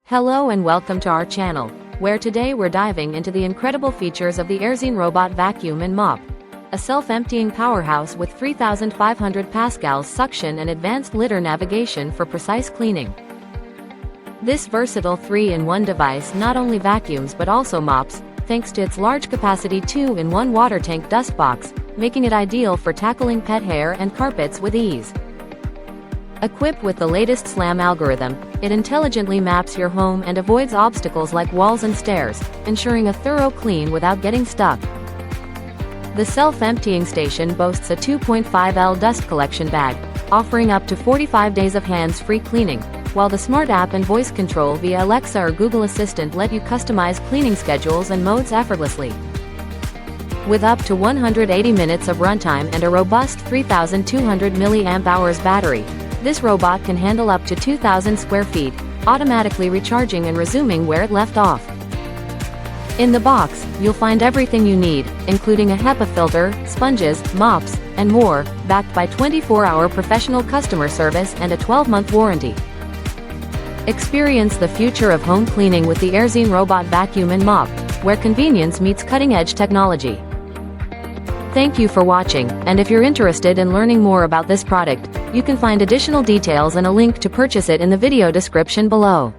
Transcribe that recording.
Hello and welcome to our channel, where today we're diving into the incredible features of the Airzeen robot vacuum and mop. A self-emptying powerhouse with 3,500 pascals suction and advanced litter navigation for precise cleaning. This versatile 3-in-1 device not only vacuums but also mops, thanks to its large capacity 2-in-1 water tank dust box, making it ideal for tackling pet hair and carpets with ease. Equipped with the latest SLAM algorithm, it intelligently maps your home and avoids obstacles like walls and stairs, ensuring a thorough clean without getting stuck. The self-emptying station boasts a 2.5L dust collection bag, offering up to 45 days of hands-free cleaning, while the smart app and voice control via Alexa or Google Assistant let you customize cleaning schedules and modes effortlessly. With up to 180 minutes of runtime and a robust 3,200 mAh battery, this robot can handle up to 2,000 square feet, automatically recharging and resuming where it left off. In the box, you'll find everything you need, including a HEPA filter, sponges, mops, and more, backed by 24-hour professional customer service and a 12-month warranty. Experience the future of home cleaning with the Airzeen robot vacuum and mop, where convenience meets cutting-edge technology. Thank you for watching, and if you're interested in learning more about this product, you can find additional details and a link to purchase it in the video description below.